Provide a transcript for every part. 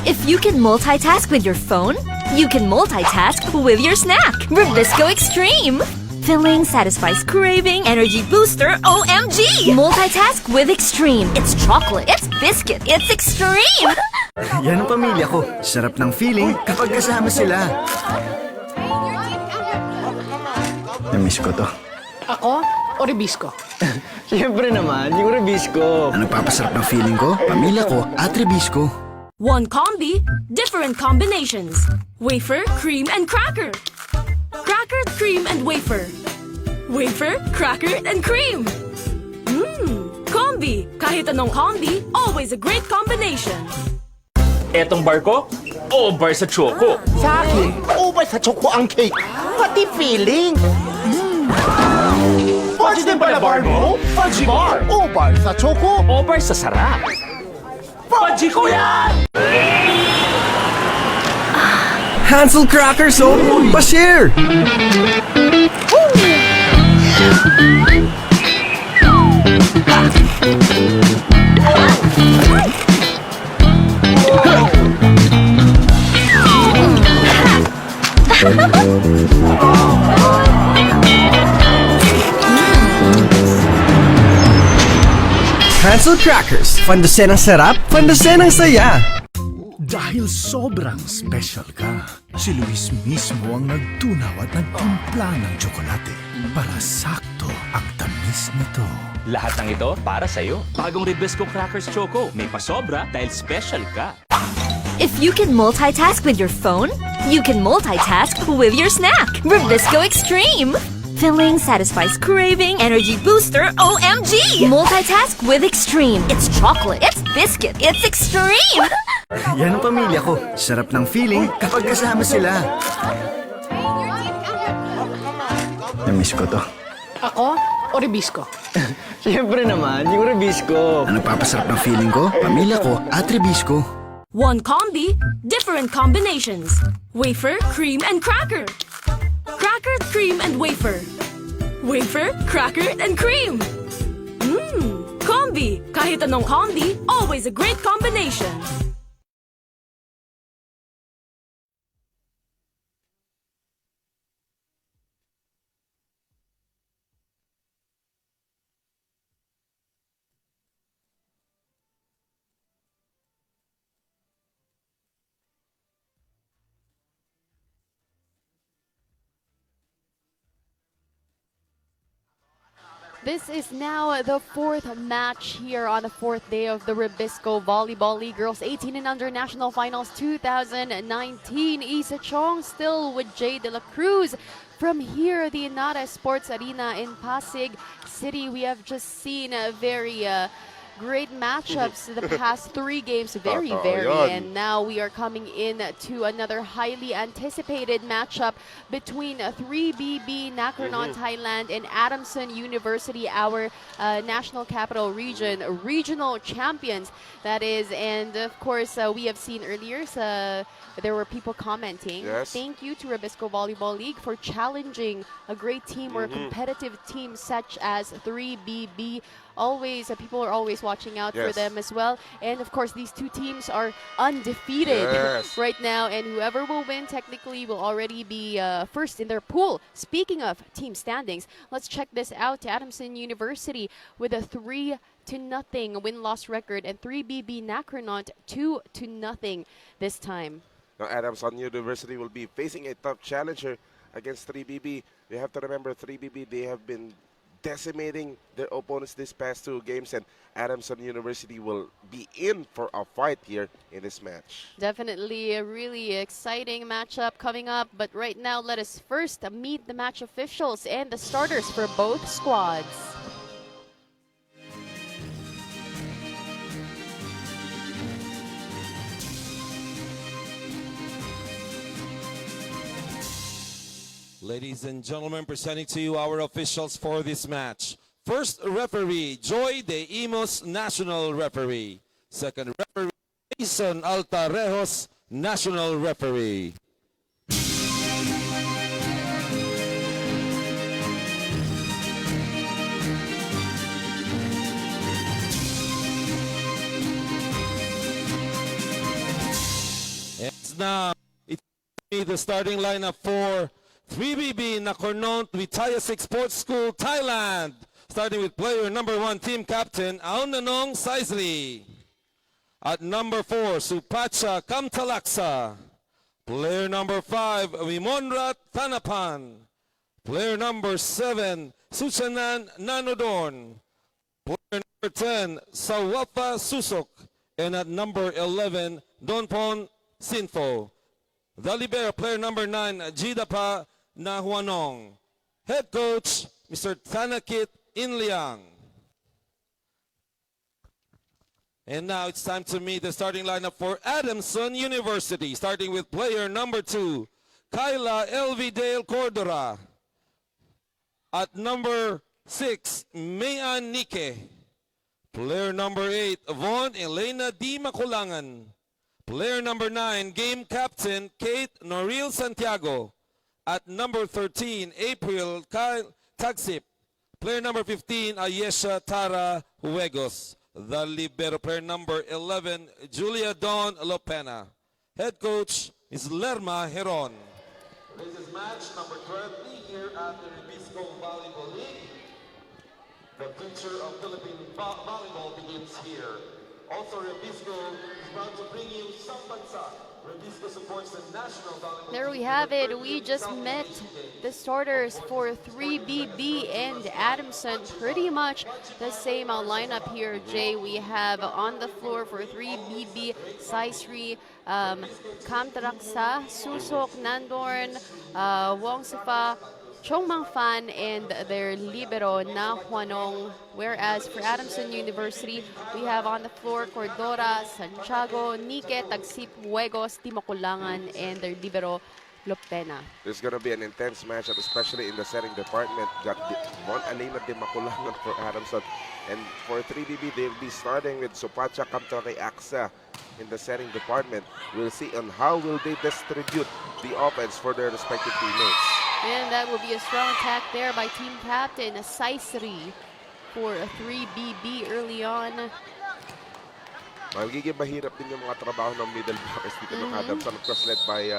If you can multitask with your phone, you can multitask with your snack. Rebisco Extreme. Filling satisfies craving, energy booster, OMG! Multitask with Extreme. It's chocolate, it's biscuit, it's extreme! Yan ang pamilya ko. Sarap ng feeling kapag kasama sila. Namiss ko to. Ako o Rebisco? Siyempre naman, yung Rebisco. Anong papasarap ng feeling ko? Pamilya ko at Rebisco. One combi, different combinations. Wafer, cream, and cracker. Cracker, cream, and wafer. Wafer, cracker, and cream. Combi. Kahit anong combi, always a great combination. Etong bar ko, over sa choco. Sa akin, over sa choco ang cake. Pati feeling. Fudge din pala bar mo? Fudge bar. Over sa choco. Over sa sarap. Fudgy ko yan! Hansel Crackers, oh! Pa-share! Hansel Crackers, fandasen ang sarap, fandasen ang saya! Dahil sobrang special ka, si Luis mismo ang nagtunaw at nagtimpla ng tsokolate para sakto ang tamis nito. Lahat ng ito para sa'yo. Bagong Rebisco Crackers Choco. May pasobra dahil special ka. If you can multitask with your phone, you can multitask with your snack. Rebisco Extreme. Filling satisfies craving, energy booster, OMG! Multitask with Extreme. It's chocolate, it's biscuit, it's extreme! Yan ang pamilya ko. Sarap ng feeling kapag kasama sila. Namiss ko to. Ako o Rebisco? Siyempre naman, yung Rebisco. Anong papasarap ng feeling ko? Pamilya ko at Rebisco. One combi, different combinations. Wafer, cream, and cracker. Cracker, cream, and wafer. Wafer, cracker, and cream. Combi. Kahit anong combi, always a great combination. This is now the fourth match here on the fourth day of the Rebisco Volleyball League Girls 18 and Under National Finals 2019. Isa Chong still with Jay De La Cruz. From here, the Ynares Sports Arena in Pasig City, we have just seen a very great matchups the past three games, very. And now we are coming in to another highly anticipated matchup between 3BB Nacronon, Thailand and ADAMSON University, our national capital region, regional champions, that is. And of course, we have seen earlier, there were people commenting. Yes. Thank you to Rebisco Volleyball League for challenging a great team or a competitive team such as 3BB. Always, people are always watching out for them as well. And of course, these two teams are undefeated right now. And whoever will win technically will already be first in their pool. Speaking of team standings, let's check this out. ADAMSON University with a 3-0 win-loss record, and 3BB Nacronon 2-0 this time. Now, ADAMSON University will be facing a tough challenger against 3BB. You have to remember 3BB, they have been decimating their opponents this past two games, and ADAMSON University will be in for a fight here in this match. Definitely a really exciting matchup coming up, but right now let us first meet the match officials and the starters for both squads. Ladies and gentlemen, presenting to you our officials for this match. First referee, Joy De Imos, national referee. Second referee, Jason Altarejos, national referee. is now the starting lineup for 3BB in nkhon nont with Pasig Sports School, Thailand. Starting with player number 1, team captain Aunanong Saisli. At number 4, Supacha Kamtalaksa. Player number 5, Wimonrat Tanapan. Player number 7, Suchanan Nanodorn. Player number 10, Sawapa Susok. And at number 11, Donpon Sinfo. The libero, player number 9, Jidapa Nahuanong. Head coach, Mr. Tanakit Inliang. And now it's time to meet the starting lineup for ADAMSON University, starting with player number 2, Kyla Elvidale Cordora. At number 6, Mayan Nike. Player number 8, Von Elena D. Makulangan. Player number 9, game captain Kate Noril Santiago. At number 13, April Kyle Tagsip. Player number 15, Ayesha Tara Huegos. The libero, player number 11, Julia Dawn Lopena. Head coach is Lerma Heron. This is match number 12 here at the Rebisco Volleyball League. The future of Philippine volleyball begins here. Also, Rebisco is proud to bring you Sambansa. Rebisco supports the national volleyball. There we have it. We just met the starters for 3BB and ADAMSON. Pretty much the same lineup here, Jay. We have on the floor for 3BB, Saisri, Kamtaraksa, Susok, Nandorn, Wongsifa, Chongmang Fan, and their libero Na Huanong. Whereas for ADAMSON University, we have on the floor Cordora, Santiago, Nike, Tagsip, Huegos, Timokulangan, and their libero Lopena. There's going to be an intense matchup, especially in the setting department. Got Von Alena de Makulangan for ADAMSON. And for 3BB, they'll be starting with Supacha Kamtake Aksa in the setting department. We'll see on how will they distribute the offense for their respective teammates. And that will be a strong attack there by team captain Saisri for 3BB early on. Magiging mahirap din yung mga trabaho ng middle blockers dito ng ADAMSON, of course, led by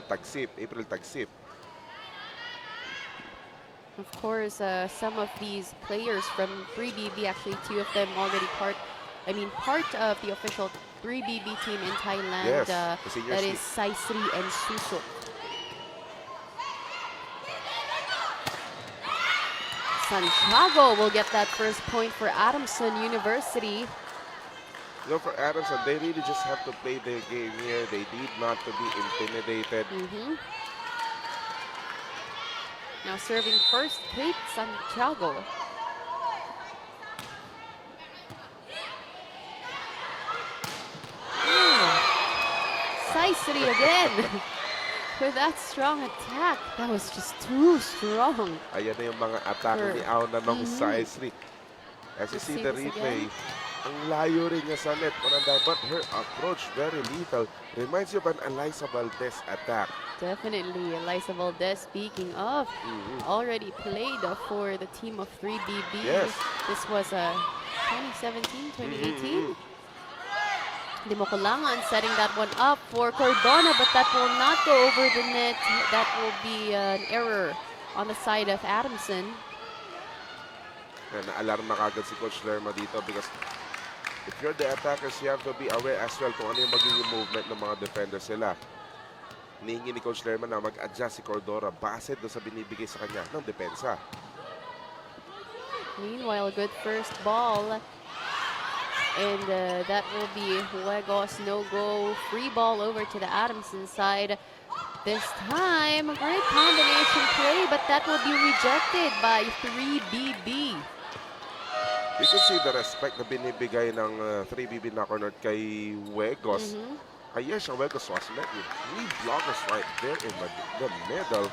Tagsip, April Tagsip. Of course, some of these players from 3BB, actually 2 of them already part of the official 3BB team in Thailand. Yes, that is Saisri and Susok. Santiago will get that first point for ADAMSON University. You know, for ADAMSON, they really just have to play their game here. They need not to be intimidated. Now serving first, Kate Santiago. Saisri again. With that strong attack, that was just too strong. Ayan na yung mga atake ni Aunanong Saisri. As you see the replay, ang layo rin niya sa net, but her approach very lethal. Reminds you of an Eliza Valdez attack. Definitely, Eliza Valdez, speaking of, already played for the team of 3BB. Yes. This was 2017, 2018. Timokulangan setting that one up for Cordona, but that will not go over the net. That will be an error on the side of ADAMSON. Na-alarma kagad si Coach Lerma dito because if you're the attackers, you have to be aware as well kung ano yung magiging movement ng mga defenders sila. Hinihingi ni Coach Lerma na mag-adjust si Cordora base doon sa binibigay sa kanya ng depensa. Meanwhile, good first ball. And that will be Huegos, no-go, free ball over to the ADAMSON side. This time, great combination play, but that will be rejected by 3BB. You can see the respect na binibigay ng 3BB na corner kay Huegos. Ayesha Huegos was met with 3 blockers right there in the middle.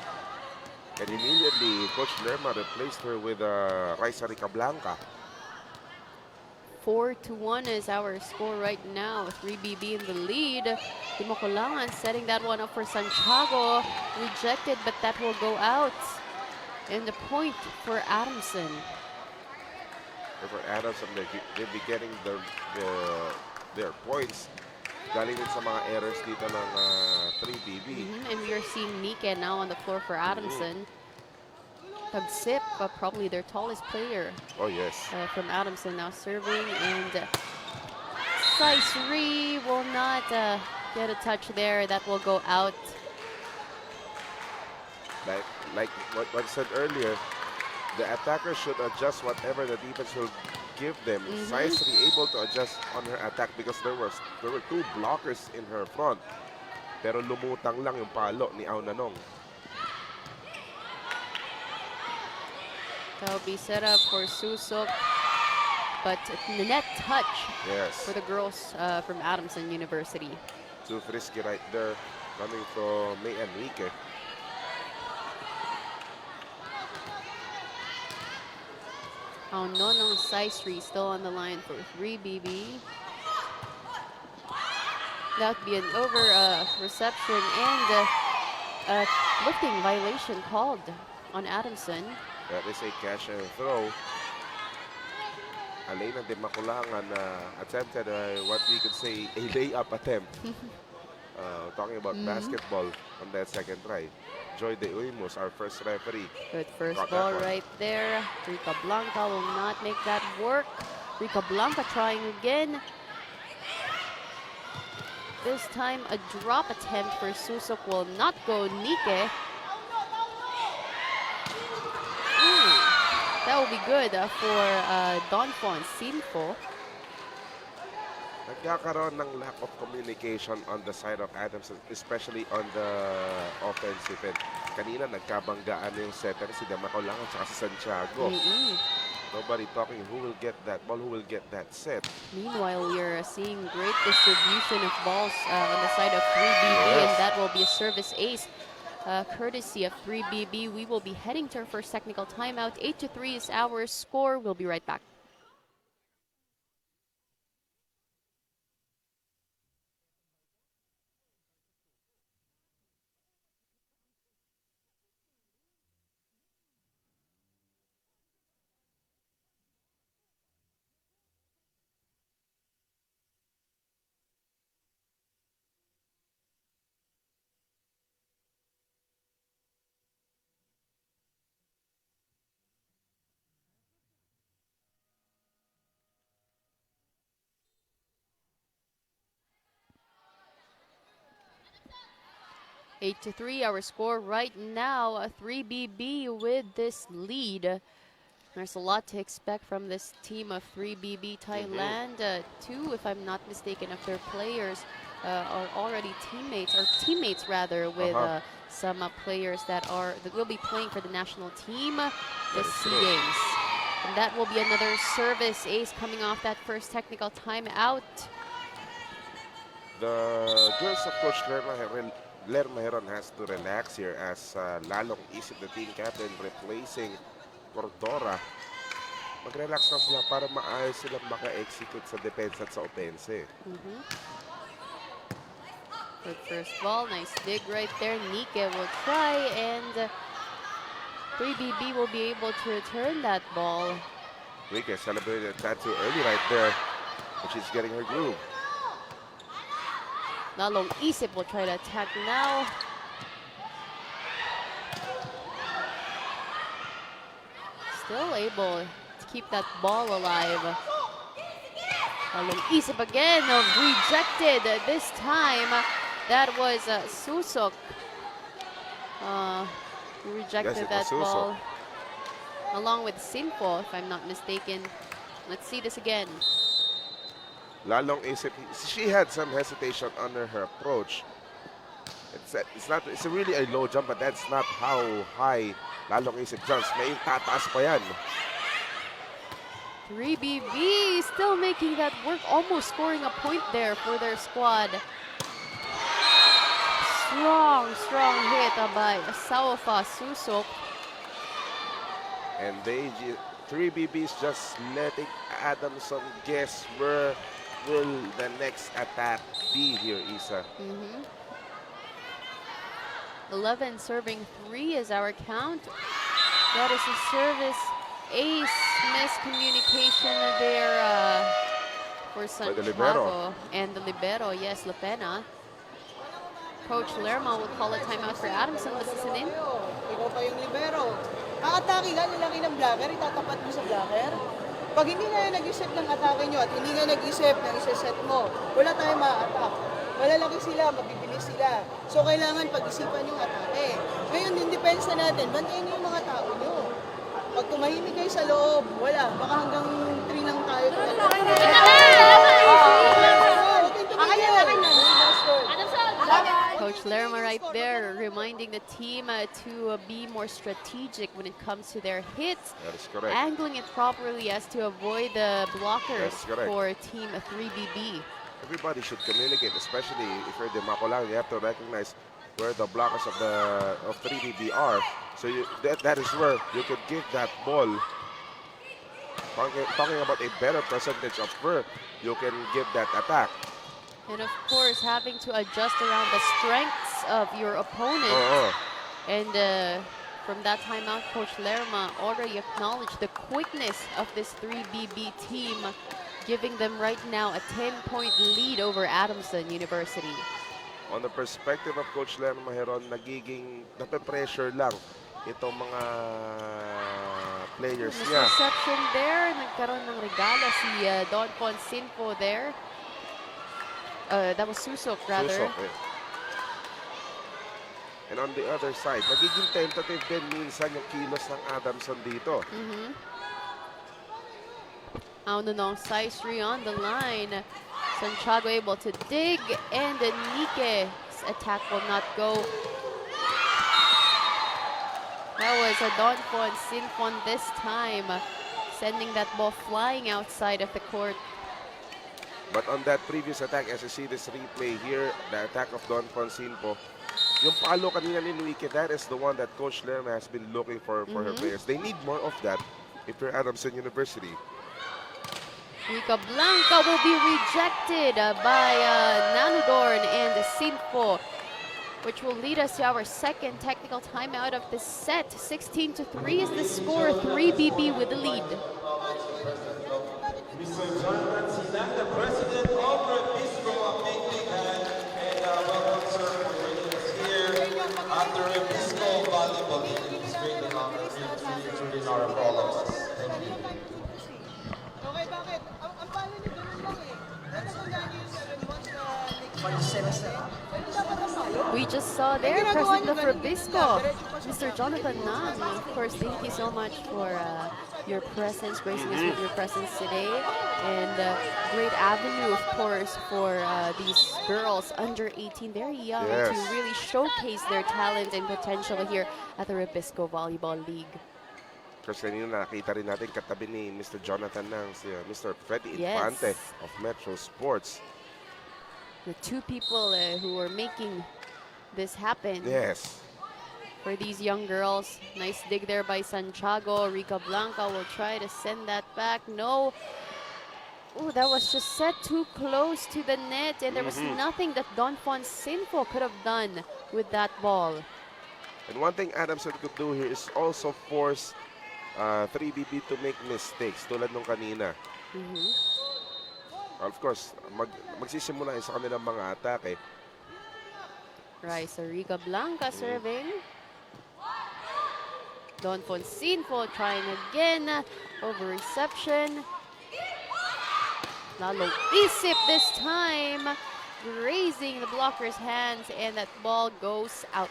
And immediately, Coach Lerma replaced her with Raisa Rica Blanca. 4-1 is our score right now. 3BB in the lead. Timokulangan setting that one up for Santiago. Rejected, but that will go out. And the point for ADAMSON. For ADAMSON, they'll be getting their points galing din sa mga errors dito ng 3BB. And we are seeing Nike now on the floor for Adamson. Tagsip, probably their tallest player. Oh, yes. From Adamson now serving, and Saisri will not get a touch there. That will go out. Like what I said earlier, the attacker should adjust whatever the defense will give them. Saisri able to adjust on her attack because there were two blockers in her front. Pero lumutang lang yung palo ni Aunanong. That will be set up for Susok, but net touch for the girls from Adamson University. Too frisky right there, coming from May Enrique. Nonong Saisri still on the line for 3BB. That would be an over reception and a lifting violation called on Adamson. That is a catch and throw. Alena de Maculangan attempted what we could say a layup attempt. Talking about basketball on that second try. Joy de Uimus, our first referee. Good first ball right there. Rica Blanca will not make that work. Rica Blanca trying again. This time a drop attempt for Susok will not go. Nike. That will be good for Donfon Sinfo. Nagkakaroon ng lack of communication on the side of Adamson, especially on the offensive end. Kanina nagkabanggaan yung setter si Damacolang at saka si Santiago. Nobody talking who will get that ball, who will get that set. Meanwhile, we are seeing great distribution of balls on the side of 3BB, and that will be a service ace. Courtesy of 3BB, we will be heading to our first technical timeout. 8-3 is our score. We'll be right back. Eight to 3, our score right now. 3BB with this lead. There's a lot to expect from this team of 3BB Thailand. Two, if I'm not mistaken, of their players are already teammates rather, with some players that will be playing for the national team this SEA Games. And that will be another service ace coming off that first technical timeout. The girls of Coach Lerma Heron has to relax here as Lalong isip the team captain replacing Cordora. Mag-relax na sila para maayos sila maka-execute sa defense at sa offense. Good first ball, nice dig right there. Nike will try, and 3BB will be able to return that ball. Nike celebrated that too early right there, but she's getting her groove. Lalong Isip will try to attack now. Still able to keep that ball alive. Lalong Isip again, rejected this time. That was Susok. Rejected that ball. Along with Sinfo, if I'm not mistaken. Let's see this again. Lalong Isip, she had some hesitation under her approach. It's really a low jump, but that's not how high Lalong Isip jumps. May tataas pa yan. 3BB still making that work, almost scoring a point there for their squad. Strong hit by Saofa Susok. And 3BB is just letting Adamson guess where will the next attack be here, Isa? 11 serving 3 is our count. That is a service ace. Miscommunication there for the libero. Santiago and the libero, yes, Lapena. Coach Lerma will call a timeout for Adamson. This is an in. Ikaw pa yung libero. Ang atake nga, nilaki ng blocker, itatapat mo sa blocker. Pag hindi nga nag-isip ng atake nyo at hindi nga nag-isip ng isa-set mo, wala tayong ma-attack. Malalaki sila, mabibilis sila. So, kailangan pag-isipan yung atake. Ngayon, yung depensa natin, bantayan nyo yung mga tao nyo. Pag tumahimik kayo sa loob, wala. Baka hanggang 3 lang tayo. Coach Lerma right there reminding the team to be more strategic when it comes to their hits. That is correct. Angling it properly as to avoid the blockers That's correct. for team 3BB. Everybody should communicate, especially if you're the Makolang. You have to recognize where the blockers of 3BB are. So that is where you could give that ball. Talking about a better percentage of where you can give that attack. And of course, having to adjust around the strengths of your opponent. And from that timeout, Coach Lerma already acknowledged the quickness of this 3BB team, giving them right now a 10-point lead over Adamson University. On the perspective of Coach Lerma Heron, nagiging nape-pressure lang itong mga players niya. Reception there, nagkaroon ng regalo si Don Ponsinfo there. That was Susok rather. Susok, eh. And on the other side, nagiging tentative din minsan yung kilos ng Adamson dito. Aunonong Saisri on the line. Santiago able to dig, and Nike's attack will not go. That was a Don Sinfon this time, sending that ball flying outside of the court. But on that previous attack, as you see this replay here, the attack of Don Fonsinpo, yung palo kanina ni Luike, that is the one that Coach Lerma has been looking for her players. They need more of that if you're Adamson University. Rica Blanca will be rejected by Nanudorn and Sinfo, which will lead us to our second technical timeout of the set. 16-3 is the score, 3BB with the lead. Mr. Jonathan Silang, the president of Rebisco, a big hand, and welcome, sir, for joining us here at the Rebisco Volleyball League. It's great to have you truly in our follows. Thank you. Okay, bakit? Ang pala niyo ganun lang eh. Natandaan niyo yung 7 months na We just saw there President of Rebisco, Mr. Jonathan Nam. Of course, thank you so much for your presence, gracing us with your presence today. And great avenue, of course, for these girls under 18, very young, to really showcase their talent and potential here at the Rebisco Volleyball League. Kasi kanina nakita rin natin katabi ni Mr. Jonathan Nang, si Mr. Freddy Infante of Metro Sports. The two people who are making this happen. Yes. For these young girls. Nice dig there by Santiago. Rica Blanca will try to send that back. No. Oh, that was just set too close to the net, and there was nothing that Don Fonsinfo could have done with that ball. And one thing Adamson could do here is also force 3BB to make mistakes tulad nung kanina. Of course, magsisimula sa kanilang mga atake. Right, so Rica Blanca serving. Don Fonsinfo trying again. Over reception. Lalo isip this time. Grazing the blocker's hands, and that ball goes out.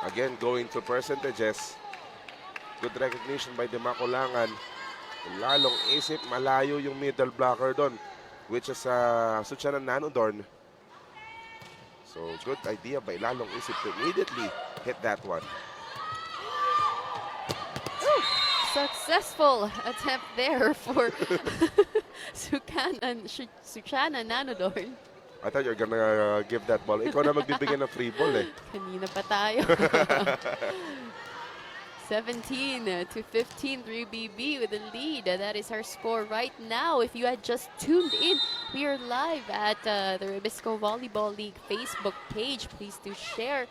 Again, going to percentages. Good recognition by the Makulangan. Lalong isip, malayo yung middle blocker doon, which is Suchanan Nanodorn. So, good idea by Lalong isip to immediately hit that one. Successful attempt there for Suchana Nanodorn. I thought you were gonna give that ball. Ikaw na magbibigyan ng free ball eh. Kanina pa tayo. 17-15, 3BB with the lead. That is our score right now. If you had just tuned in, we are live at the Rebisco Volleyball League Facebook page. Please do share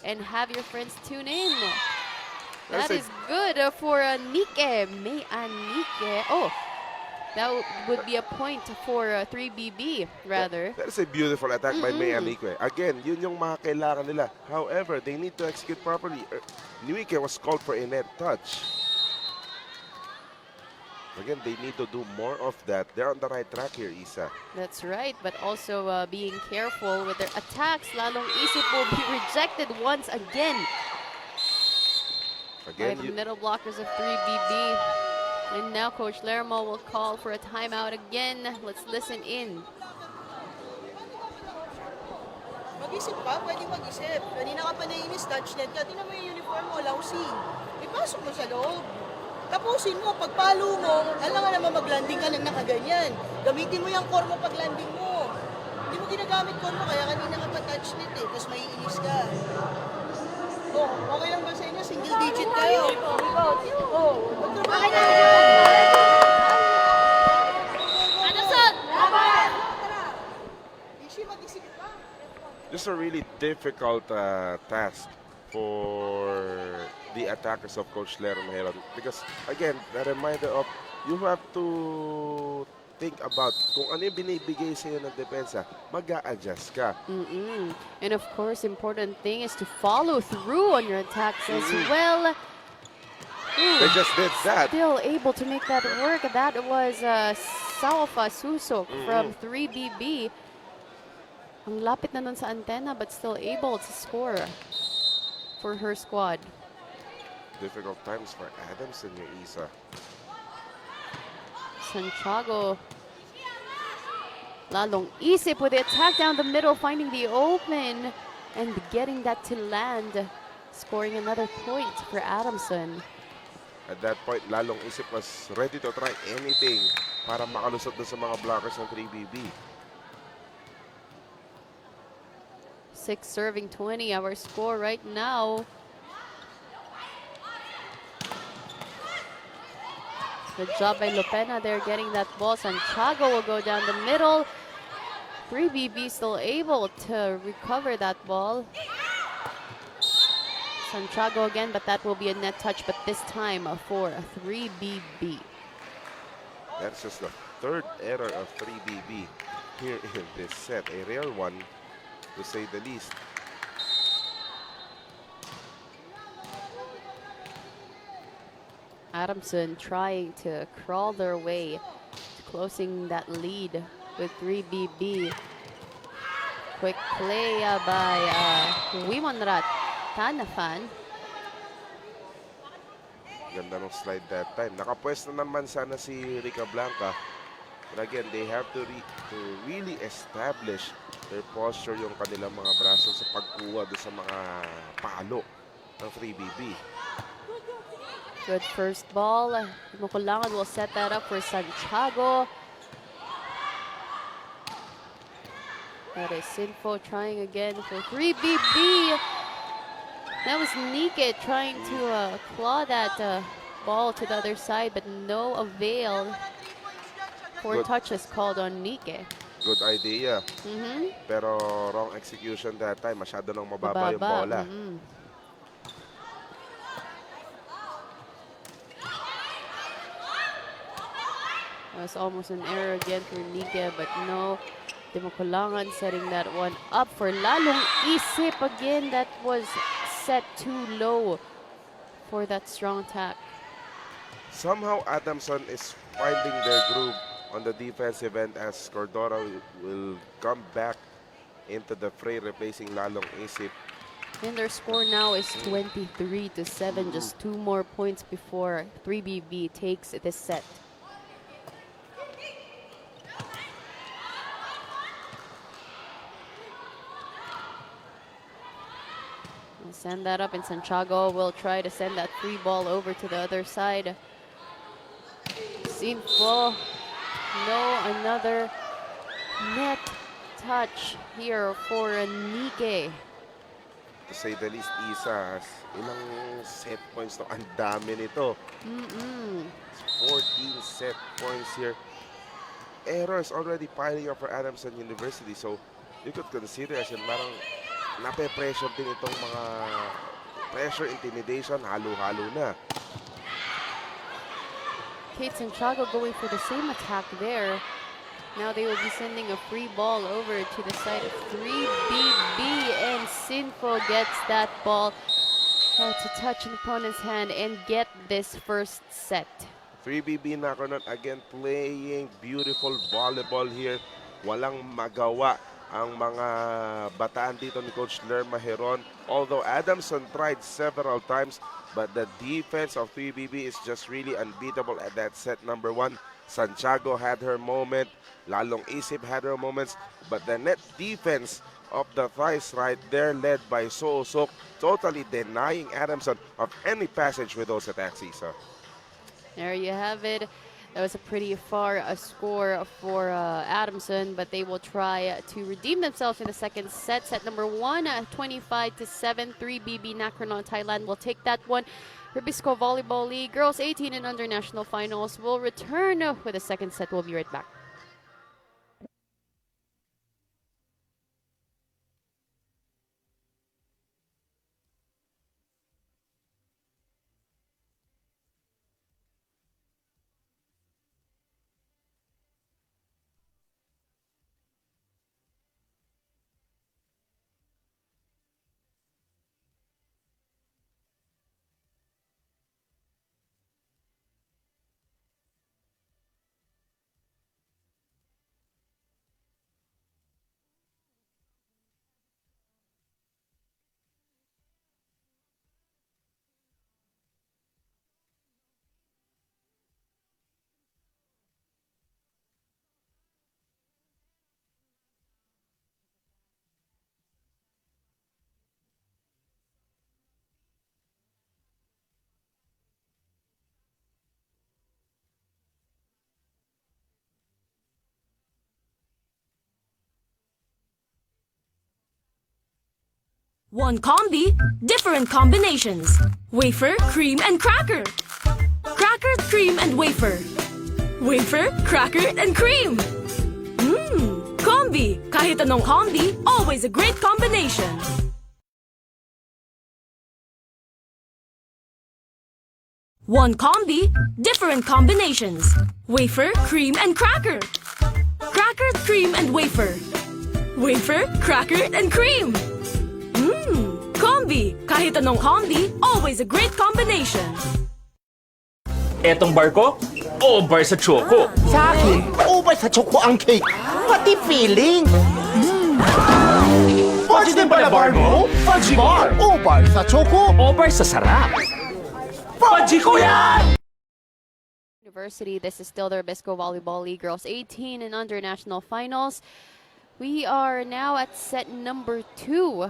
and have your friends tune in. That is good for Nike. May Nike. Oh, That would be a point for 3BB, rather. That is a beautiful attack by May Anique. Again, yun yung mga kailangan nila. However, they need to execute properly. Nique was called for a net touch. Again, they need to do more of that. They're on the right track here, Isa. That's right, but also being careful with their attacks. Lalong isip will be rejected once again. By the middle blockers of 3BB. And now Coach Lermo will call for a timeout again. Let's listen in. Mag-isip ka, pwede mag-isip. Kanina ka pa nainis, touch net ka. Tingnan mo yung uniform mo, lousy. Ipasok mo sa loob. Tapusin mo, pagpalo mo, alam nga naman mag-landing ka ng nakaganyan. Gamitin mo yung core mo pag-landing mo. Hindi mo ginagamit core mo, kaya kanina ka pa touch net eh. Tapos may inis ka. Oh, okay lang ba sa inyo? Single digit kayo. Oh, magtrabaho ka. ADAMSON! Just a really difficult task for the attackers of Coach Lermo Heron. Because, again, a reminder of you have to think about kung ano yung binibigay sa'yo ng depensa, mag-a-adjust ka. And of course, important thing is to follow through on your attacks as well. They just did that. Still able to make that work. That was Saufa Susok from 3BB. Ang lapit na nun sa antena but still able to score for her squad. Difficult times for ADAMSON here, Isa. Santiago lalong isip with the attack down the middle, finding the open and getting that to land, scoring another point for ADAMSON. At that point, lalong isip was ready to try anything para makalusot na sa mga blockers ng 3BB. 6 serving 20, our score right now. Good job by Lopena there getting that ball. Santiago will go down the middle. 3BB still able to recover that ball. Santiago again, but that will be a net touch, but this time for 3BB. That's just the third error of 3BB here in this set. A rare one, to say the least. ADAMSON trying to crawl their way to closing that lead with 3BB. Quick play by Wimonrat Tanafan. Ganda ng slide that time. Nakapwesto naman sana si Rica Blanca. But again, they have to really establish their posture, yung kanilang mga braso sa pagkuha doon sa mga palo ng 3BB. Good first ball. Mukulangan will set that up for Santiago. That is Sinfo trying again for 3BB. That was Nique trying to claw that ball to the other side, but no avail. 4 touches called on Nique. Good idea. Pero wrong execution that time. Masyado nang mababa yung bola. That was almost an error again for Nique, but no. Dimukulangan setting that one up for lalong isip again. That was set too low for that strong attack. Somehow ADAMSON is finding their groove on the defensive end as Cordora will come back into the fray, replacing lalong isip. And their score now is 23-7, just 2 more points before 3BB takes this set. Send that up, and Santiago will try to send that free ball over to the other side. Sinfo, no, another net touch here for Nique. To say the least, Isa, ilang set points to? Ang dami nito. 14 set points here. Errors already piling up for ADAMSON University, so you could consider as in parang nape-pressure din itong mga pressure, intimidation, halo-halo na. Kate Santiago going for the same attack there. Now they will be sending a free ball over to the side of 3BB, and Sinfo gets that ball to touch an opponent's hand and get this first set. 3BB Nakanon again playing beautiful volleyball here. Walang magawa ang mga bataan dito ni Coach Lerma Heron. Although Adamson tried several times, but the defense of 3BB is just really unbeatable at that set number 1. Santiago had her moment. Lalong Isip had her moments. But the net defense of the Thais right there, led by Soosok, totally denying Adamson of any passage with those attacks, Isa. There you have it. That was a pretty far score for Adamson, but they will try to redeem themselves in the second set. Set number 1, 25-7. 3BB Nacronon, Thailand will take that one. Rebisco Volleyball League Girls 18 and Under National Finals will return with the second set. We'll be right back. One combi, different combinations. Wafer, cream, and cracker. Cracker, cream, and wafer. Wafer, cracker, and cream. Combi. Kahit anong combi, always a great combination. One combi, different combinations. Wafer, cream, and cracker. Cracker, cream, and wafer. Wafer, cracker, and cream. Combi. Kahit anong combi, always a great combination. Etong bar ko, over sa choco. Sa akin, over sa choco ang cake. Pati feeling. Fudge din pala bar mo? Fudge bar. Over sa choco. Over sa sarap. Fudgy ko yan! University, this is still the Rebisco Volleyball League Girls 18 and Under National Finals. We are now at set number 2.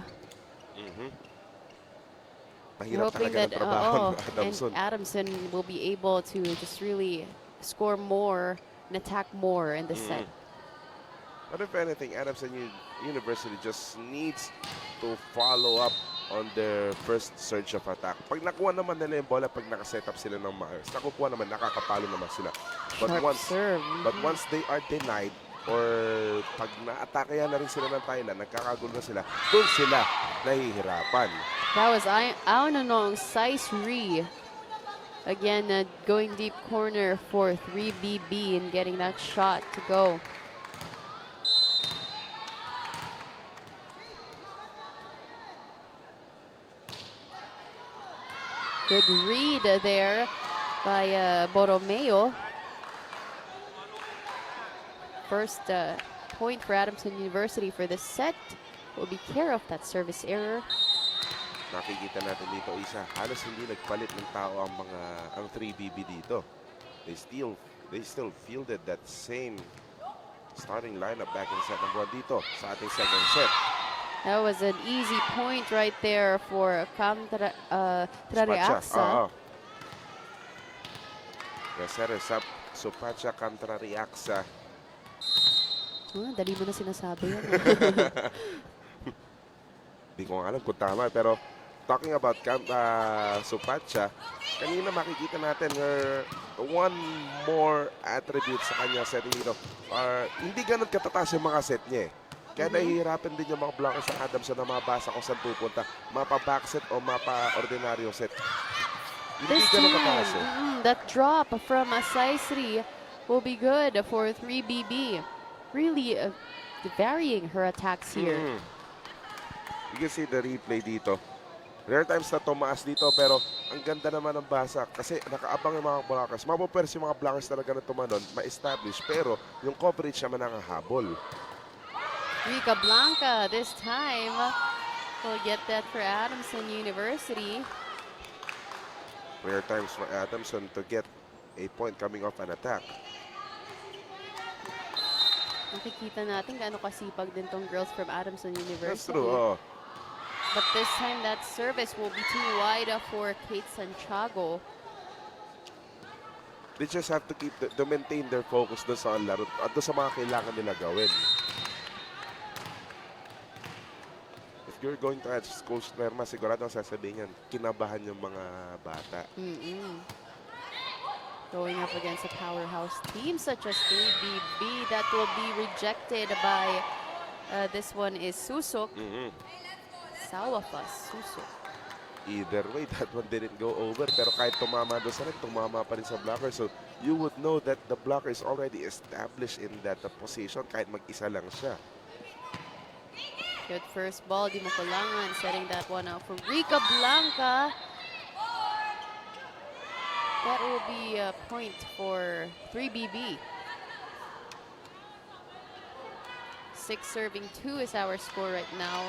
We're hoping that and Adamson will be able to just really score more and attack more in the set. But if anything, Adamson University just needs to follow up on their first surge of attack. Pag nakuha naman nila yung bola, pag nakaset up sila ng maayos, nakukuha naman, nakakapalo naman sila. But once they are denied, or pag na-atake na rin sila ng Thailand, nagkakagulo na sila, doon sila nahihirapan. That was Aononong Saisri. Again, going deep corner for 3BB and getting that shot to go. Good read there by Borromeo. First point for Adamson University for this set will be care of that service error. Nakikita natin dito, Isa, halos hindi nagpalit ng tao ang 3BB dito. They still fielded that same starting lineup back in set number 1 dito sa ating second set. That was an easy point right there for Trariaksa. Supacha Kantrariaksa. Dali mo na sinasabi yan. Di ko alam kung tama, pero talking about Supacha, kanina makikita natin one more attribute sa kanya setting dito. Hindi ganun katataas yung mga set niya eh. Kaya nahihirapan din yung mga blockers ng Adamson na mabasa kung saan pupunta. Mapa backset o mapa ordinaryo set. This time, that drop from Saisri will be good for 3BB. Really varying her attacks here. You can see the replay dito. Rare times na tumaas dito pero ang ganda naman ng basa kasi nakaabang yung mga blockers. Mapapers yung mga blockers talaga na tumanon, ma-establish pero yung coverage naman nangahabol. Rica Blanca this time will get that for Adamson University. Rare times for Adamson to get a point coming off an attack. Nakikita natin gaano kasipag din tong girls from Adamson University. That's true, oh. But this time that service will be too wide for Kate Santiago. They just have to to maintain their focus doon sa laro at doon sa mga kailangan nila gawin. If you're going to add Coach Lerma, sigurado ang sasabihin yan, kinabahan yung mga bata. Going up against a powerhouse team such as 3BB that will be rejected by, this one is Susuk. Sawafas, Susuk. Either way, that one didn't go over. Pero kahit tumama doon sa rin, tumama pa rin sa blocker. So, you would know that the blocker is already established in that position kahit mag-isa lang siya. Good first ball, Di Makulangan setting that one out for Rica Blanca. That will be a point for 3BB. 6-2 is our score right now.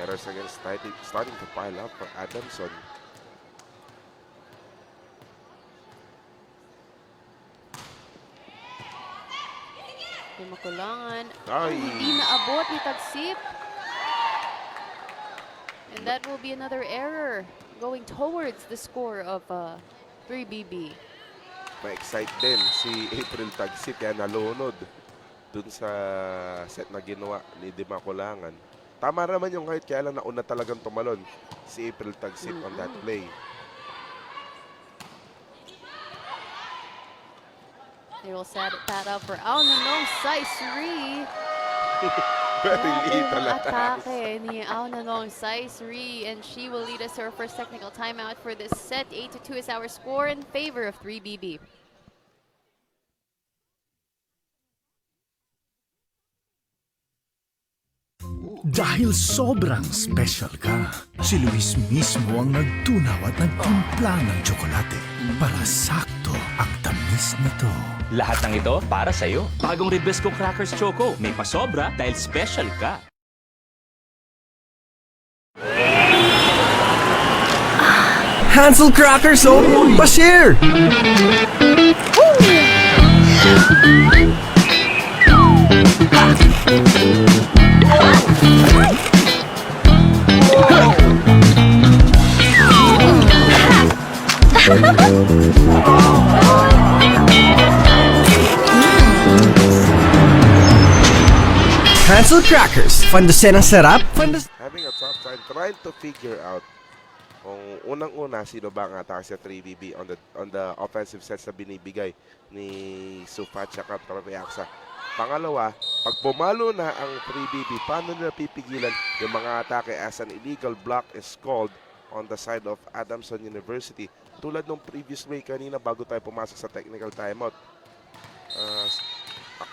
Errors again starting to pile up for Adamson. Di Makulangan. Ay! Hindi naabot ni Tagsip. And that will be another error going towards the score of 3BB. Ma-excite din si April Tagsip kaya nalunod dun sa set na ginawa ni Di Makulangan. Tama naman yung height kaya lang nauna talagang tumalon si April Tagsip on that play. They will set that up for Aunanong Saisri. Very little atake ni Aunanong Saisri, and she will lead us to our first technical timeout for this set. 8-2 is our score in favor of 3BB. Dahil sobrang special ka, si Luis mismo ang nagtunaw at nagtimpla ng tsokolate para sakto ang tamis nito. Lahat ng ito para sa'yo. Bagong Rebisco Crackers Choco. May pasobra dahil special ka. Hansel Crackers, oh! Pa-share! Hansel Crackers, fandusin ang sarap. Having a tough time trying to figure out kung unang-una sino ba ang atake sa 3BB on the offensive sets na binibigay ni Sufat at Traviaxa. Pangalawa, pag pumalo na ang 3BB, paano nila pipigilan yung mga atake as an illegal block is called on the side of Adamson University. Tulad nung previous way kanina bago tayo pumasok sa technical timeout.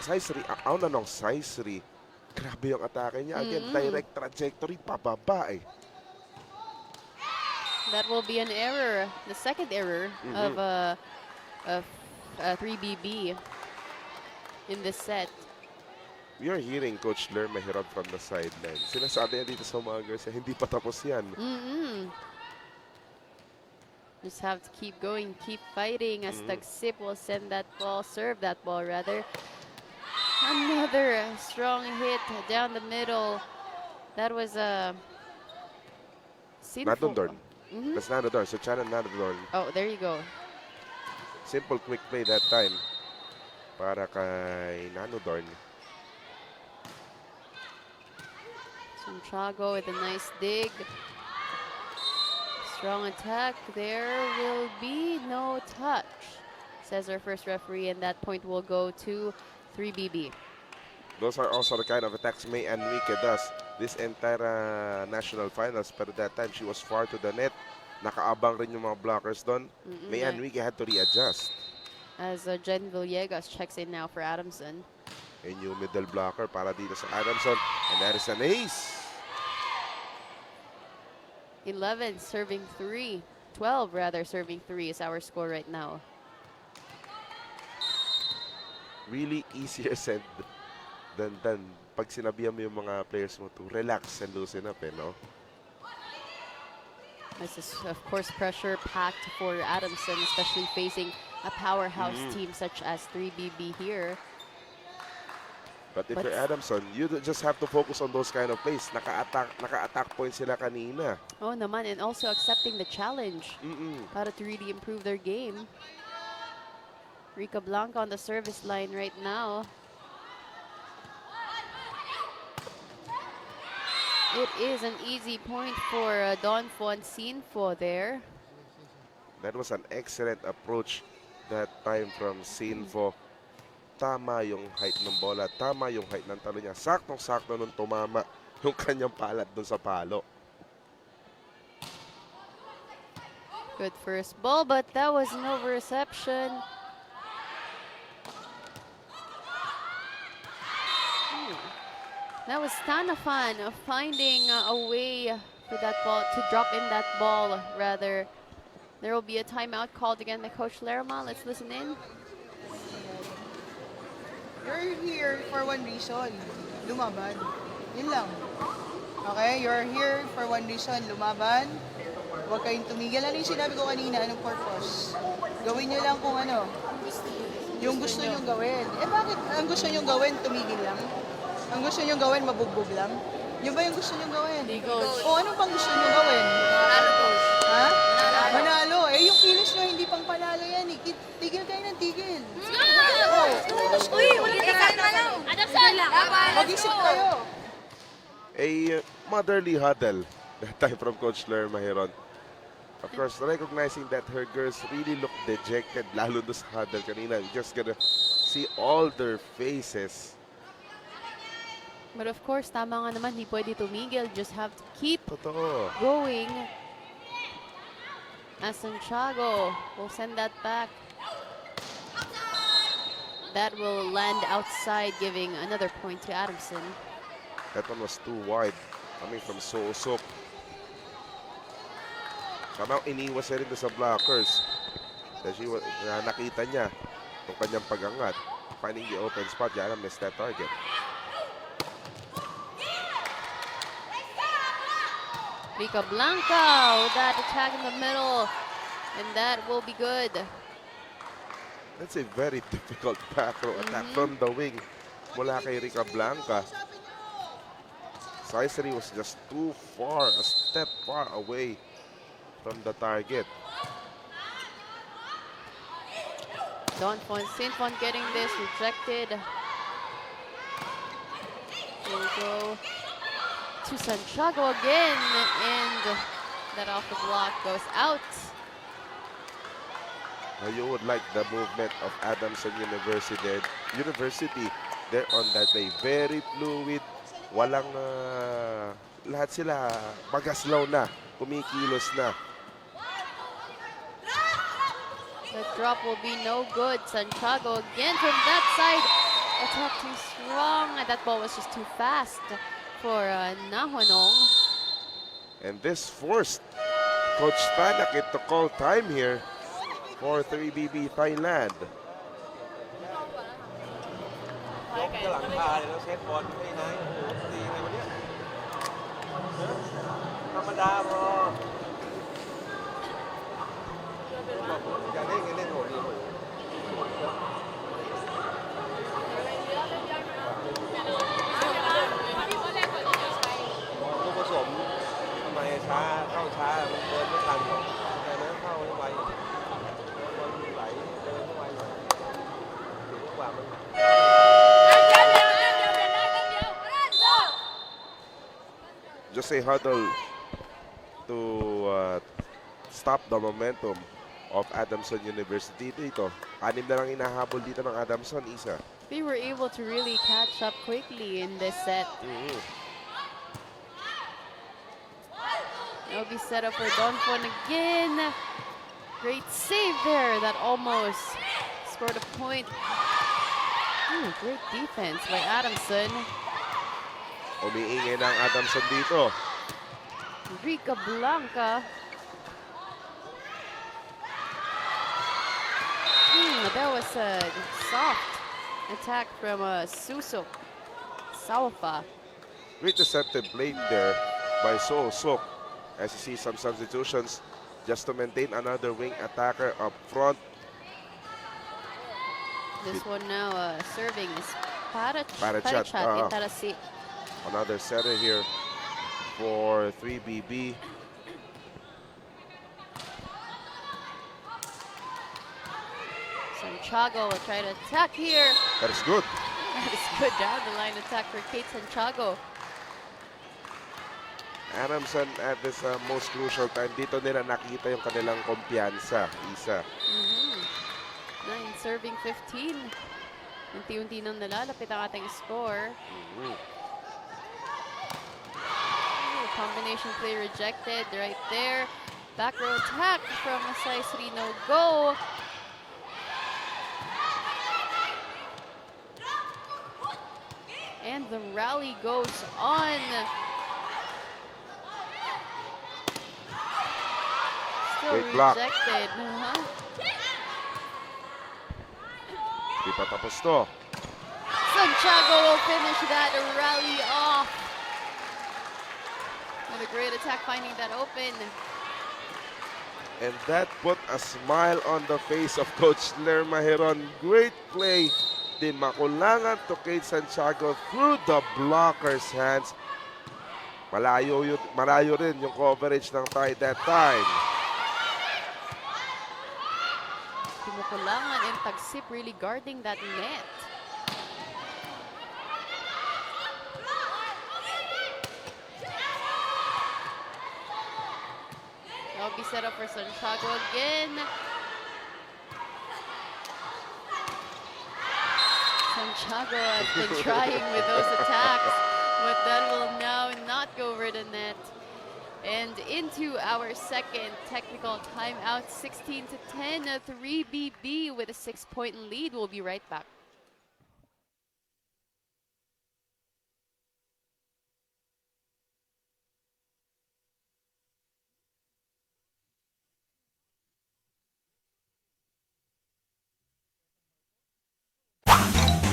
Saisri, Aunanong Saisri, grabe yung atake niya. Again, direct trajectory, pababa eh. That will be an error, the second error of 3BB in this set. We are hearing Coach Lerma Hirod from the sideline. Sinasabi niya dito sa mga girls, hindi pa tapos yan. Just have to keep going, keep fighting as Tagsip will send that ball, serve that ball rather. Another strong hit down the middle. That was a Nadondorn. That's Nadondorn. So Channel Nadondorn. Oh, there you go. Simple quick play that time para kay Nadondorn. Santiago with a nice dig. Strong attack. There will be no touch, says our first referee, and that point will go to 3BB. Those are also the kind of attacks May Enrique does this entire national finals, but at that time she was far to the net Nakaabang rin yung mga blockers doon. May Enrique had to readjust. As Jen Villegas checks in now for Adamson. A new middle blocker para dito sa Adamson. And that is an ace. 11 serving 3. 12 rather serving 3 is our score right now. Really easier said than done. Pag sinabihan mo yung mga players mo to relax and loosen up, no? This is, of course, pressure-packed for Adamson, especially facing a powerhouse team such as 3BB here. But if you're Adamson, you just have to focus on those kind of plays. Naka-attack points sila kanina. Oh, naman, and also accepting the challenge para to really improve their game. Rica Blanca on the service line right now. It is an easy point for Don Fonsinfo there. That was an excellent approach that time from Sinfo. Tama yung height ng bola, tama yung height ng talo niya. Saktong-sakto nung tumama yung kanyang palad dun sa palo. Good first ball, but that was an over-reception. That was Stanafan finding a way for that ball to drop in that ball. Rather, there will be a timeout called again by Coach Lerma. Let's listen in. You're here for one reason, lumaban. Yun lang. Okay, you're here for one reason, lumaban. Huwag kayong tumigil. Ano yung sinabi ko kanina? Anong purpose? Gawin nyo lang kung ano. Yung gusto nyo gawin. Eh bakit ang gusto nyo gawin, tumigil lang? Ang gusto nyo gawin, mabugbog lang? Yun ba yung gusto nyo gawin? O ano pang gusto nyo gawin? Manalo, coach. Ha? Manalo. Eh yung kilos nyo, hindi pang panalo yan. Tigil kayo ng tigil. Uy, wala na. Adamson! Mag-isip kayo. A motherly huddle that time from Coach Lerma Heron. Of course, recognizing that her girls really look dejected, lalo doon sa huddle kanina. You're just gonna see all their faces. But of course, tama nga naman, hindi pwede tumigil. Just have to keep Totoo. going. As Santiago will send that back. That will land outside, giving another point to Adamson. That one was too wide, coming from Soosok. Somehow iniwas siya rin sa blockers. Kasi nakita niya itong kanyang pag-angat. Finding the open spot, Yana missed that target. Rica Blanca with that attack in the middle, and that will be good. That's a very difficult back row attack from the wing mula kay Rica Blanca. Saisari was just too far, a step far away from the target. Don Fonsinfon getting this rejected. Here we go to Santiago again, and that off the block goes out. Now you would like the movement of Adamson University. They're on that day. Very fluid. Walang, lahat sila magaslaw na. Kumikilos na. The drop will be no good. Santiago again from that side. Attack too strong. That ball was just too fast for Nahonong. And this forced Coach Tanakit to call time here for 3BB Thailand. Just a huddle to stop the momentum of Adamson University dito. 6 na lang inahabol dito ng Adamson, Isa. They were able to really catch up quickly in this set. That'll be set up for Donphon again. Great save there. That almost scored a point. Great defense by Adamson. Umiingay ng Adamson dito. Rica Blanca. That was a soft attack from Susok Saufa. Great deceptive play there by Sok. As you see some substitutions just to maintain another wing attacker up front. This one now serving is Parachat. Intarasi. Another setter here for 3BB. Santiago will try to attack here. That is good. That is good down the line attack for Kate Santiago. Adamson at this most crucial time. Dito nila nakita yung kanilang kumpiyansa. Isa. 9 serving 15. Unti-unti nang nalalapit ang ating score. Combination play rejected right there. Back row attack from Masai Serino. Go. And the rally goes on. Still Great block. rejected. Di pa tapos to. Santiago will finish that rally off. With a great attack finding that open. And that put a smile on the face of Coach Lerma Heron. Great play. Din makulangan to Kate Santiago through the blocker's hands. Malayo rin yung coverage ng tie that time. Makulangan and Tagsip really guarding that net. That'll be set up for Santiago again. Santiago has been trying with those attacks, but that will now not go over the net. And into our second technical timeout, 16-10, 3BB with a 6-point lead. We'll be right back.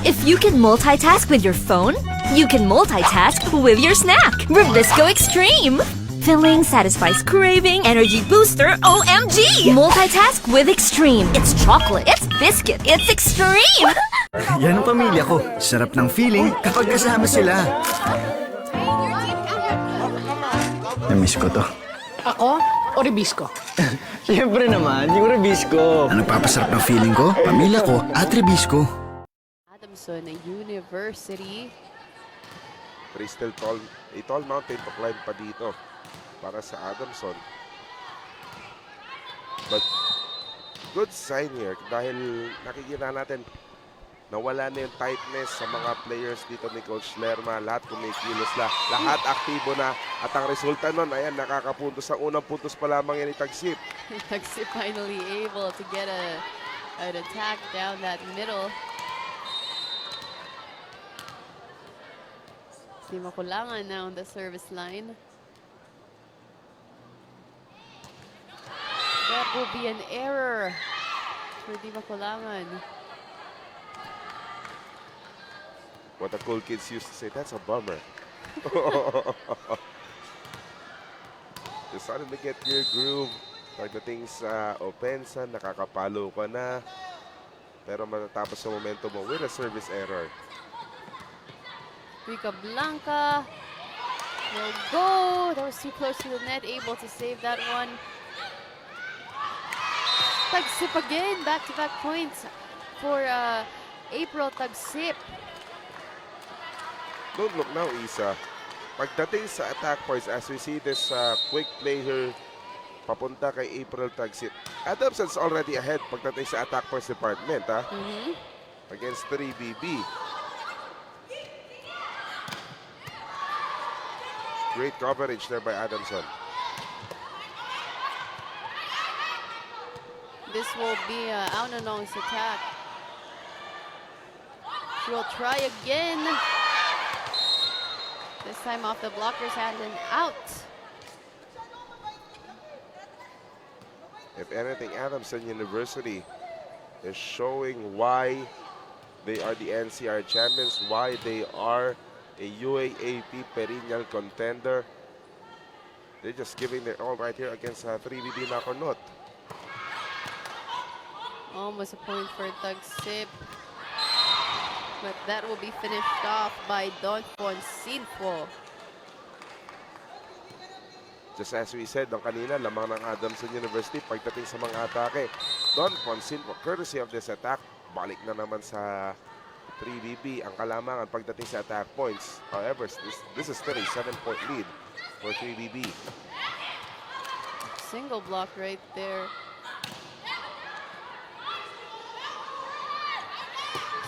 If you can multitask with your phone, you can multitask with your snack. Rebisco Extreme. Filling satisfies craving, energy booster, OMG! Multitask with Extreme. It's chocolate, it's biscuit, it's extreme! Yan ang pamilya ko. Sarap ng feeling kapag kasama sila. Namiss ko to. Ako o Rebisco? Siyempre naman, yung Rebisco. Ang nagpapasarap ng feeling ko, pamilya ko at Rebisco. ADAMSON University. But it's still a tall mountain to climb pa dito para sa Adamson. But good sign here dahil nakikita natin nawala na yung tightness sa mga players dito ni Coach Lerma. Lahat kumikilos na. Lahat aktibo na. At ang resulta nun, ayan, nakakapuntos. Ang unang puntos pa lamang yan ni Tagsip. Tagsip finally able to get an attack down that middle. Si Makulangan now on the service line. That will be an error for Di Makulangan. What the cool kids used to say, that's a bummer. You're starting to get your groove. Pagdating sa opensa, nakakapalo ka na. Pero matatapos sa momento mo with a service error. Rica Blanca will go. That was too close to the net, able to save that one. Tagsip again, back-to-back points for April Tagsip. Don't look now, Isa. Pagdating sa attack points, as we see this quick play here, papunta kay April Tagsip. Adamson's already ahead pagdating sa attack points department, ha? Against 3BB. Great coverage there by Adamson. this will be Aunanong's attack. She'll try again. This time off the blocker's hand and out. If anything, ADAMSON University is showing why they are the NCR champions, why they are a UAAP perennial contender. They're just giving their all right here against 3BB ncr nn. Almost a point for Tagsip. But that will be finished off by Don Fonsinfo. Just as we said nung kanina, lamang ng ADAMSON University pagdating sa mga atake. Don Fonsinfo, courtesy of this attack, balik na naman sa 3BB ang kalamangan pagdating sa attack points. However, this is still a 7-point lead for 3BB. Single block right there.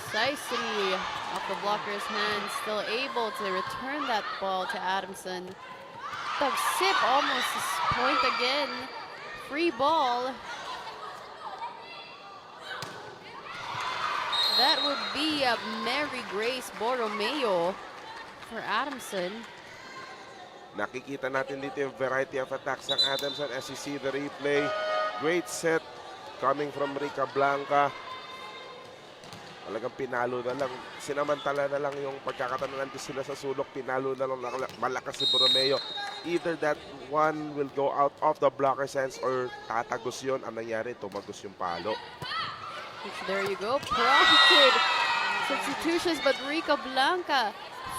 Precisely off the blocker's hand, still able to return that ball to ADAMSON. Tagsip almost his point again. Free ball. That would be Mary Grace Borromeo for ADAMSON. Nakikita natin dito yung variety of attacks ng ADAMSON as you see the replay. Great set coming from Rica Blanca. Talagang pinalo na lang. Sinamantala na lang yung pagkakataon nandito sila sa sulok. Pinalo na lang malakas si Borromeo. Either that one will go out of the blocker's hands or tatagos yun. Ang nangyari, tumagos yung palo. There you go. Prompted substitutions, but Rica Blanca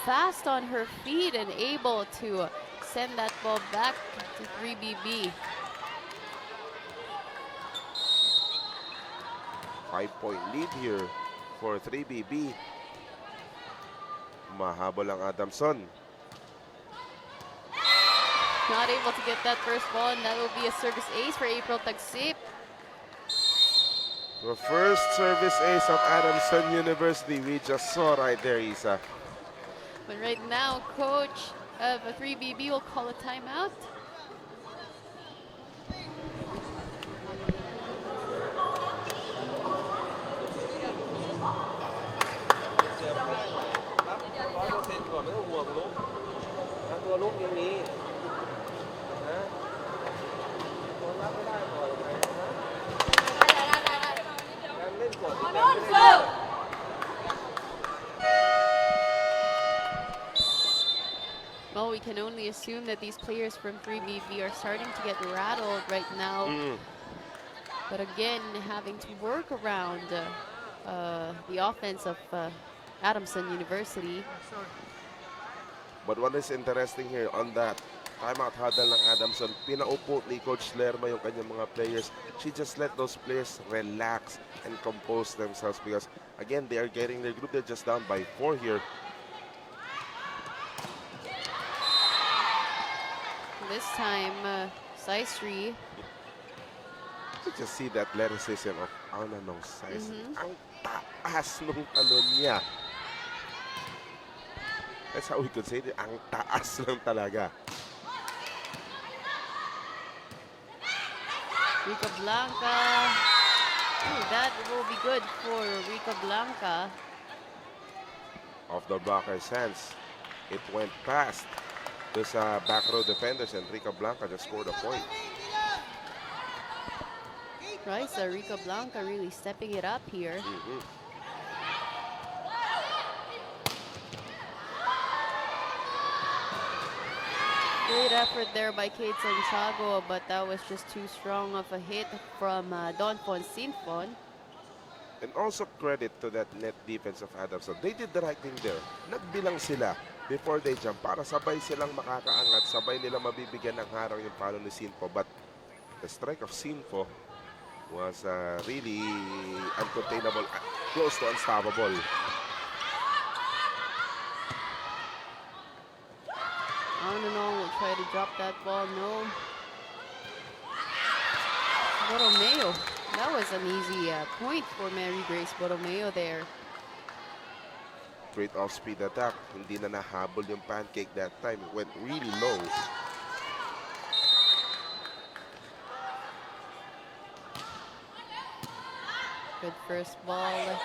fast on her feet and able to send that ball back to 3BB. 5-point lead here for 3BB. Mahabol ang ADAMSON. Not able to get that first ball, and that will be a service ace for April Tagsip. The first service ace of ADAMSON University we just saw right there, Isa. But right now, coach of 3BB will call a timeout. Well, we can only assume that these players from 3BB are starting to get rattled right now. But again, having to work around the offense of ADAMSON University. But what is interesting here on that timeout huddle ng ADAMSON, pinaupo ni Coach Lerma yung kanyang mga players. She just let those players relax and compose themselves because, again, they are getting their group. They're just down by 4 here. This time, Saisri. You just see that athleticism of Aunanong size. Ang taas nung talon niya. That's how we could say it. Ang taas lang talaga. Rica Blanca. Ooh, that will be good for Rica Blanca. Off the blocker's hands. It went past those back row defenders and Rica Blanca just scored a point. Right, so Rica Blanca really stepping it up here. Great effort there by Kate Santiago, but that was just too strong of a hit from Don Fonsinfon. And also credit to that net defense of ADAMSON. They did the right thing there. Nagbilang sila before they jump para sabay silang makakaangat, sabay nila mabibigyan ng harang yung palo ni Sinfo. But the strike of Sinfo was really uncontainable, close to unstoppable. Aunanong will try to drop that ball. No. Borromeo. That was an easy point for Mary Grace Borromeo there. Great off-speed attack. Hindi na nahabol yung pancake that time. It went really low. Good first ball.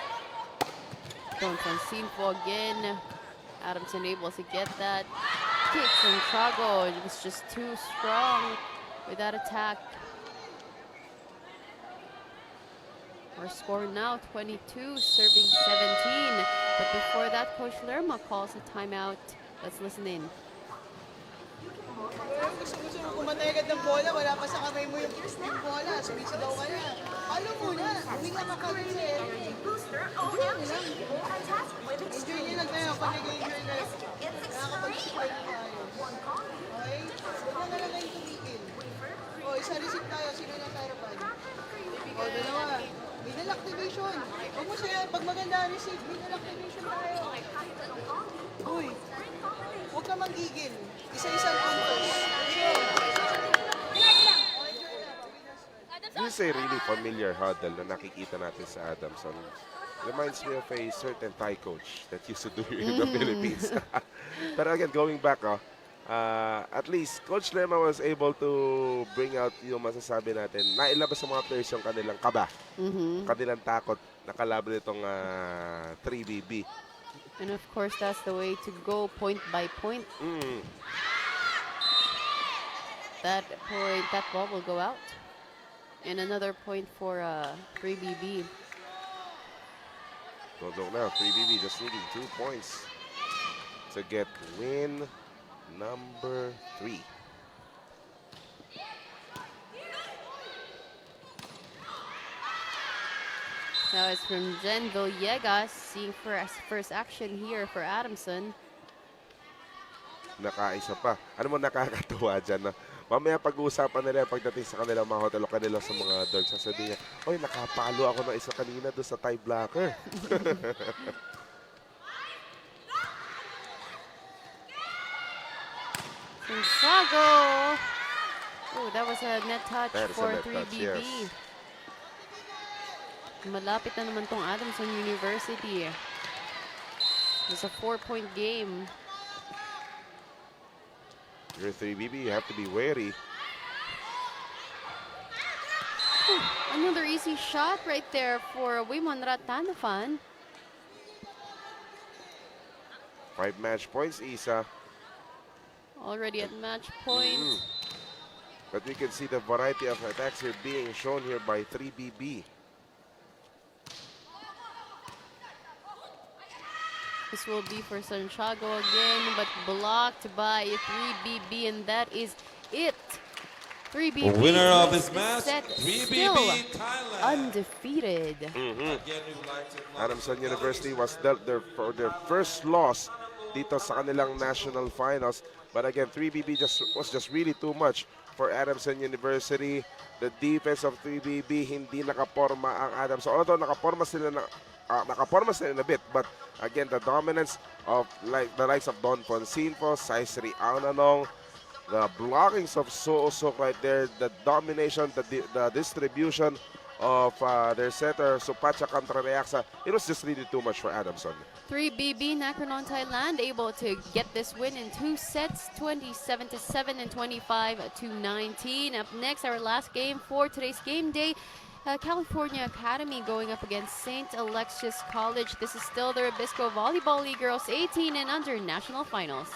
Going from Sinfo again. Adamson able to get that. Kicks and Chago. It was just too strong with that attack. Our score now 22, serving 17. But before that, Coach Lerma calls a timeout. Let's listen in. Gusto mo pumatay agad ng bola, wala pa sa kamay mo yung bola, sumisigaw ka na. Alam mo na, hindi ka makalit sa area. Enjoy nyo lang tayo, pag nag-enjoy na nakakapag-supply na tayo. Okay? Huwag na lang kayo tumigil. O, isa receive tayo, sino na harapan? O, dalawa. Middle activation. Huwag mo siya, pag maganda receive, middle activation tayo. Uy, huwag ka manggigil. Isa-isang puntos. This is a really familiar huddle na nakikita natin sa Adamson. Reminds me of a certain Thai coach that used to do here in the Philippines. But again, going back, at least Coach Lerma was able to bring out yung masasabi natin, nailabas sa mga players yung kanilang kaba, kanilang takot na kalaban itong 3BB. And of course, that's the way to go, point by point. That ball will go out. And another point for 3BB. Don't look now, 3BB just needing 2 points to get win number 3. Now it's from Jen Villegas, seeing first action here for Adamson. Nakaisa pa. Ano mo nakakatuwa dyan na mamaya pag-uusapan nila pagdating sa kanilang mga hotel o kanila sa mga dorms, sasabihin niya, oy, nakapalo ako ng isa kanina doon sa tie blocker. Santiago! Oh, that was a net touch for 3BB. Yes. Malapit na naman tong Adamson University. It's a 4-point game. You're 3BB, you have to be wary. Another easy shot right there for Wimon Ratanafan. 5 match points, Isa. Already at match point. But we can see the variety of attacks here being shown here by 3BB. This will be for Santiago again, but blocked by 3BB, and that is it. 3BB, winner of this match, 3BB Thailand, undefeated. Adamson University was dealt for their first loss dito sa kanilang national finals. But again, 3BB was just really too much for Adamson University. The defense of 3BB hindi nakaporma ang Adamson. Although nakaporma sila in a bit, but again, the dominance of the likes of Don Poncinfo, Saisri Aunanong, the blockings of Soosok right there, the domination, the distribution of their setter, Supacha Contrariaxa, it was just really too much for Adamson. 3BB Nacronon Thailand able to get this win in 2 sets, 27-7 and 25-19. Up next, our last game for today's game day. California Academy going up against St. Alexius College. This is still the Rebisco Volleyball League Girls 18 and under National Finals.